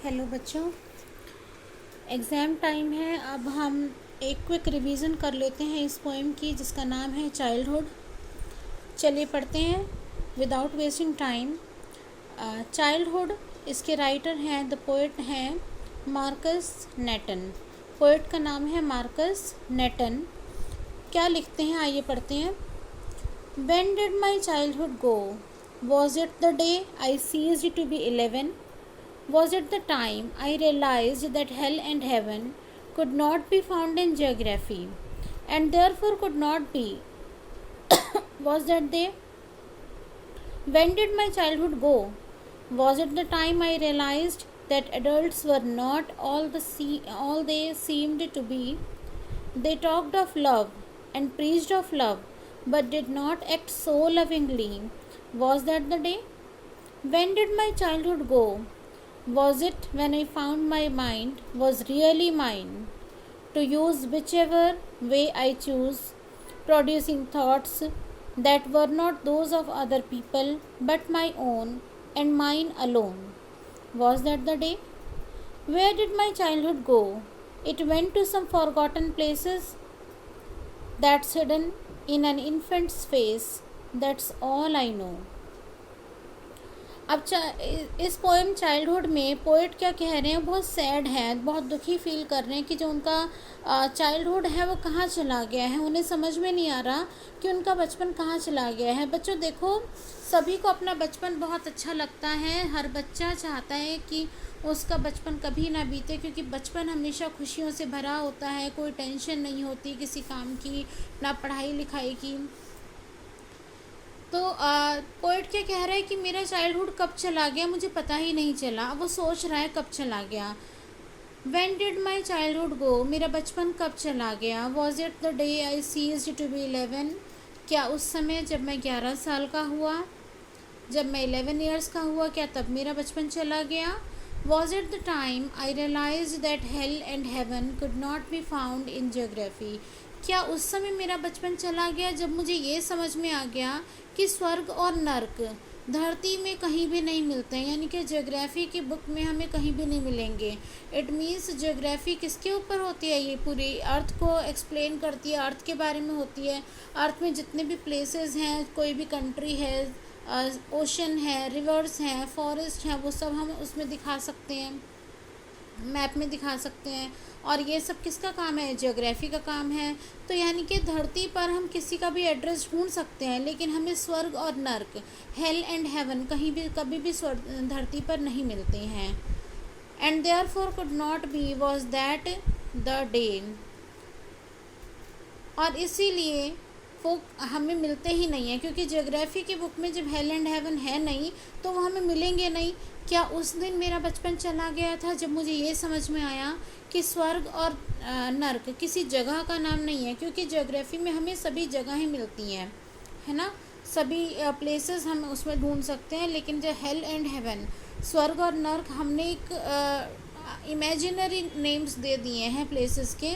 Hello बच्चों, exam time है। अब हम एक क्विक रिवीजन कर लेते हैं इस पोएम की जिसका नाम है चाइल्डहुड। चलिए पढ़ते हैं विदाउट वेस्टिंग टाइम। चाइल्डहुड, इसके राइटर हैं, द पोएट हैं मार्कस नेटन। पोएट का नाम है मार्कस नेटन। क्या लिखते हैं आइए पढ़ते हैं। When did my childhood go? Was it the day I ceased to be 11? Was it the time I realized that hell and heaven could not be found in geography and therefore could not be? Was that day? When did my childhood go? Was it the time I realized that adults were not all they seemed to be? They talked of love and preached of love, but did not act so lovingly. Was that the day? When did my childhood go? Was it when I found my mind was really mine, to use whichever way I choose, producing thoughts that were not those of other people but my own and mine alone? Was that the day? Where did my childhood go? It went to some forgotten places that's hidden in an infant's face. That's all I know. अब इस poem childhood में poet क्या कह रहे हैं, बहुत sad है, बहुत दुखी फील कर रहे हैं कि जो उनका चाइल्डहुड है वो कहाँ चला गया है। उन्हें समझ में नहीं आ रहा कि उनका बचपन कहाँ चला गया है। बच्चों देखो, सभी को अपना बचपन बहुत अच्छा लगता है। हर बच्चा चाहता है कि उसका बचपन कभी ना बीते, क्योंकि बचपन हमेशा खुशियों से भरा होता है। कोई टेंशन नहीं होती किसी काम की, ना पढ़ाई लिखाई की। तो पोएट क्या कह रहा है कि मेरा चाइल्डहुड कब चला गया मुझे पता ही नहीं चला। अब वो सोच रहा है कब चला गया। When did my childhood go? मेरा बचपन कब चला गया। Was it the day I ceased to be 11? क्या उस समय जब मैं 11 साल का हुआ, जब मैं 11 years का हुआ, क्या तब मेरा बचपन चला गया। Was it the time I realized that hell and heaven could not be found in geography? क्या उस समय मेरा बचपन चला गया जब मुझे ये समझ में आ गया कि स्वर्ग और नर्क धरती में कहीं भी नहीं मिलते हैं, यानी कि ज्योग्राफी की बुक में हमें कहीं भी नहीं मिलेंगे। इट मीन्स ज्योग्राफी किसके ऊपर होती है, ये पूरी अर्थ को एक्सप्लेन करती है, अर्थ के बारे में होती है। अर्थ में जितने भी प्लेसेस हैं, कोई भी कंट्री है, ओशन है, रिवर्स हैं, फॉरेस्ट हैं, वो सब हम उसमें दिखा सकते हैं, मैप में दिखा सकते हैं। और ये सब किसका काम है, ज्योग्राफी का काम है। तो यानी कि धरती पर हम किसी का भी एड्रेस ढूंढ सकते हैं, लेकिन हमें स्वर्ग और नर्क, हेल एंड हेवन कहीं भी कभी भी धरती पर नहीं मिलते हैं। And therefore could not be was that the day, और इसीलिए वो हमें मिलते ही नहीं है, क्योंकि ज्योग्राफी की बुक में जब हेल एंड हेवन है नहीं तो वो हमें मिलेंगे नहीं। क्या उस दिन मेरा बचपन चला गया था जब मुझे ये समझ में आया कि स्वर्ग और नर्क किसी जगह का नाम नहीं है, क्योंकि ज्योग्राफी में हमें सभी जगहें मिलती हैं, है ना, सभी प्लेसेस हम उसमें ढूंढ सकते हैं। लेकिन जो हेल एंड हेवन, स्वर्ग और नर्क, हमने एक इमेजिनरी नेम्स दे दिए हैं प्लेसेस के,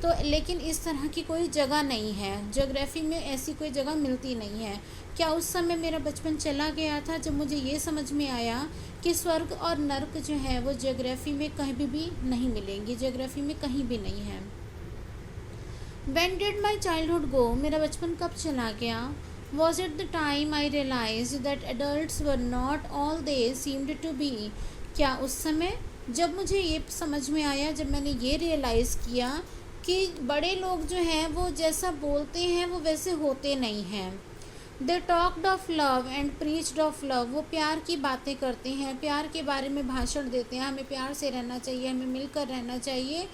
तो लेकिन इस तरह की कोई जगह नहीं है, ज्योग्राफी में ऐसी कोई जगह मिलती नहीं है। क्या उस समय मेरा बचपन चला गया था जब मुझे ये समझ में आया कि स्वर्ग और नर्क जो है वो ज्योग्राफी में कहीं भी नहीं मिलेंगी, ज्योग्राफी में कहीं भी नहीं है। When did my childhood go? मेरा बचपन कब चला गया। Was it the time I realized that adults were not all they seemed to be? क्या उस समय जब मुझे ये समझ में आया, जब मैंने ये रियलाइज़ किया कि बड़े लोग जो हैं वो जैसा बोलते हैं वो वैसे होते नहीं हैं। They talked of love and preached of love, वो प्यार की बातें करते हैं, प्यार के बारे में भाषण देते हैं, हमें प्यार से रहना चाहिए, हमें मिलकर रहना चाहिए,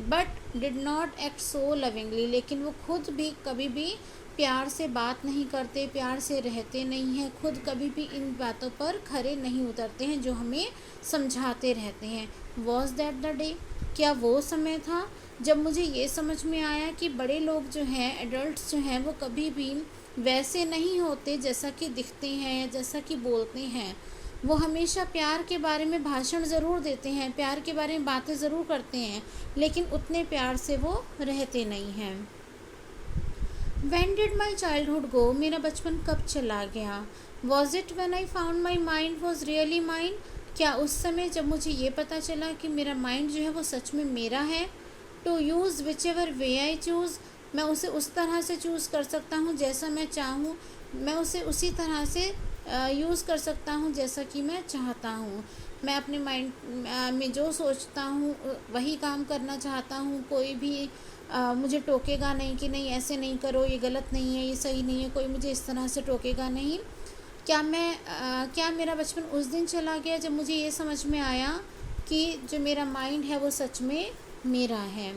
but did not act so lovingly, लेकिन वो खुद भी कभी भी प्यार से बात नहीं करते, प्यार से रहते नहीं हैं, खुद कभी भी इन बातों पर खरे नहीं उतरते हैं जो हमें समझाते रहते हैं। वॉज दैट द डे, क्या वो समय था जब मुझे ये समझ में आया कि बड़े लोग जो हैं, एडल्ट्स जो हैं, वो कभी भी वैसे नहीं होते जैसा कि दिखते हैं या जैसा कि बोलते हैं। वो हमेशा प्यार के बारे में भाषण ज़रूर देते हैं, प्यार के बारे में बातें ज़रूर करते हैं, लेकिन उतने प्यार से वो रहते नहीं हैं। When did my childhood go? मेरा बचपन कब चला गया। Was it when I found my mind was really mine? क्या उस समय जब मुझे ये पता चला कि मेरा माइंड जो है वो सच में मेरा है, to use whichever way I choose, मैं उसे उस तरह से चूज़ कर सकता हूँ जैसा मैं चाहूँ, मैं उसे उसी तरह से यूज़ कर सकता हूँ जैसा कि मैं चाहता हूँ। मैं अपने माइंड में जो सोचता हूँ वही काम करना चाहता हूँ। कोई भी मुझे टोकेगा नहीं कि नहीं ऐसे नहीं करो, ये गलत नहीं है, ये सही नहीं है, कोई मुझे इस तरह से टोकेगा नहीं। क्या मेरा बचपन उस दिन चला गया जब मुझे ये समझ में आया कि जो मेरा माइंड है वो सच में मेरा है।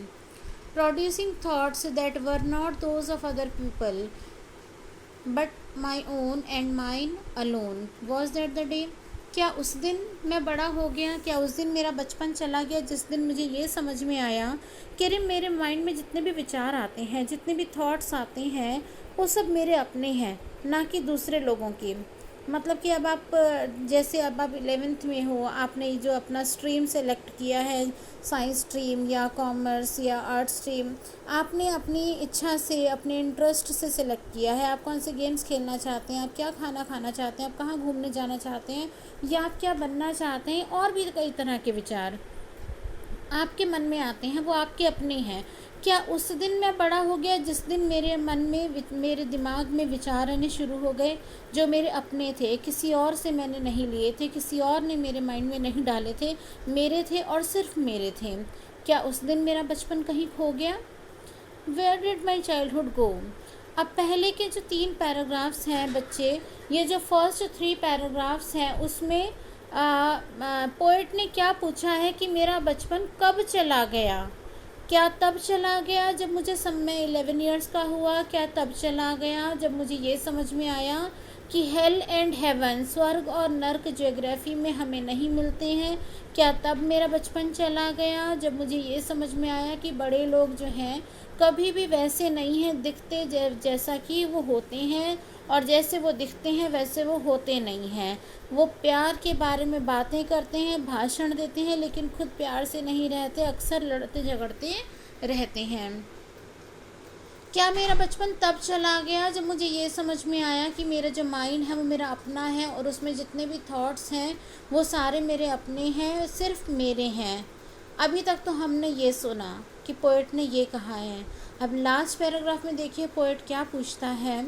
Producing thoughts that were not those of other people but my own and mine alone, was that the day. क्या उस दिन मैं बड़ा हो गया, क्या उस दिन मेरा बचपन चला गया जिस दिन मुझे ये समझ में आया कि अरे मेरे माइंड में जितने भी विचार आते हैं, जितने भी थॉट्स आते हैं, वो सब मेरे अपने हैं, ना कि दूसरे लोगों के। मतलब कि अब आप जैसे अब आप 11th में हो, आपने जो अपना स्ट्रीम सेलेक्ट किया है, साइंस स्ट्रीम या कॉमर्स या आर्ट स्ट्रीम, आपने अपनी इच्छा से, अपने इंटरेस्ट से सेलेक्ट किया है। आप कौन से गेम्स खेलना चाहते हैं, आप क्या खाना खाना चाहते हैं, आप कहाँ घूमने जाना चाहते हैं, या आप क्या बनना चाहते हैं, और भी कई तरह के विचार आपके मन में आते हैं, वो आपके अपने हैं। क्या उस दिन मैं बड़ा हो गया जिस दिन मेरे मन में, मेरे दिमाग में विचार आने शुरू हो गए जो मेरे अपने थे, किसी और से मैंने नहीं लिए थे, किसी और ने मेरे माइंड में नहीं डाले थे, मेरे थे और सिर्फ मेरे थे। क्या उस दिन मेरा बचपन कहीं खो गया? Where did my childhood go? अब पहले के जो 3 पैराग्राफ्स हैं बच्चे, ये जो फर्स्ट 3 पैराग्राफ्स हैं उसमें पोएट ने क्या पूछा है कि मेरा बचपन कब चला गया। क्या तब चला गया जब मुझे मैं 11 ईयर्स का हुआ? क्या तब चला गया जब मुझे ये समझ में आया कि हेल एंड हेवन, स्वर्ग और नर्क ज्योग्राफी में हमें नहीं मिलते हैं? क्या तब मेरा बचपन चला गया जब मुझे ये समझ में आया कि बड़े लोग जो हैं कभी भी वैसे नहीं हैं दिखते जैसा कि वो होते हैं, और जैसे वो दिखते हैं वैसे वो होते नहीं हैं। वो प्यार के बारे में बातें करते हैं, भाषण देते हैं, लेकिन खुद प्यार से नहीं रहते, अक्सर लड़ते झगड़ते रहते हैं। क्या मेरा बचपन तब चला गया जब मुझे ये समझ में आया कि मेरा जो माइंड है वो मेरा अपना है, और उसमें जितने भी थॉट्स हैं वो सारे मेरे अपने हैं, सिर्फ मेरे हैं। अभी तक तो हमने ये सुना कि पोएट ने ये कहा है। अब लास्ट पैराग्राफ में देखिए पोएट क्या पूछता है,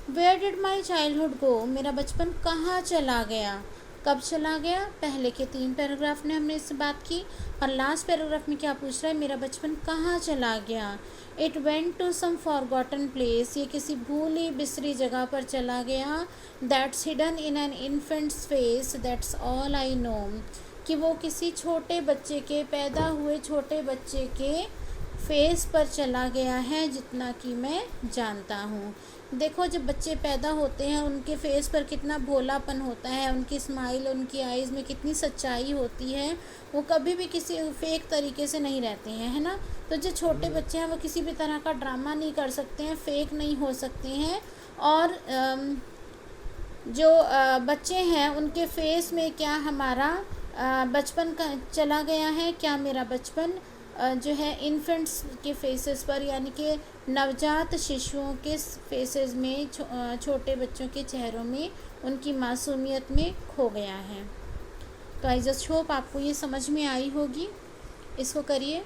where did my childhood go, मेरा बचपन कहाँ चला गया, कब चला गया। पहले के 3 पैराग्राफ ने हमने इससे बात की, और लास्ट पैराग्राफ में क्या पूछ रहा है, मेरा बचपन कहाँ चला गया। It went to some forgotten place, ये किसी भूली बिसरी जगह पर चला गया। That's hidden in an infant's face, that's all I know, कि वो किसी छोटे बच्चे के, पैदा हुए छोटे बच्चे के फेस पर चला गया है, जितना कि मैं जानता हूँ। देखो जब बच्चे पैदा होते हैं उनके फेस पर कितना भोलापन होता है, उनकी स्माइल, उनकी आइज़ में कितनी सच्चाई होती है, वो कभी भी किसी फेक तरीके से नहीं रहते हैं, है ना। तो जो छोटे बच्चे हैं वो किसी भी तरह का ड्रामा नहीं कर सकते हैं, फेक नहीं हो सकते हैं। और जो बच्चे हैं उनके फेस में क्या हमारा बचपन का चला गया है, क्या मेरा बचपन जो है इन्फेंट्स के फेसेस पर, यानी कि नवजात शिशुओं के फेसेस में, छोटे बच्चों के चेहरों में, उनकी मासूमियत में खो गया है। तो आई जस्ट होप आपको ये समझ में आई होगी। इसको करिए।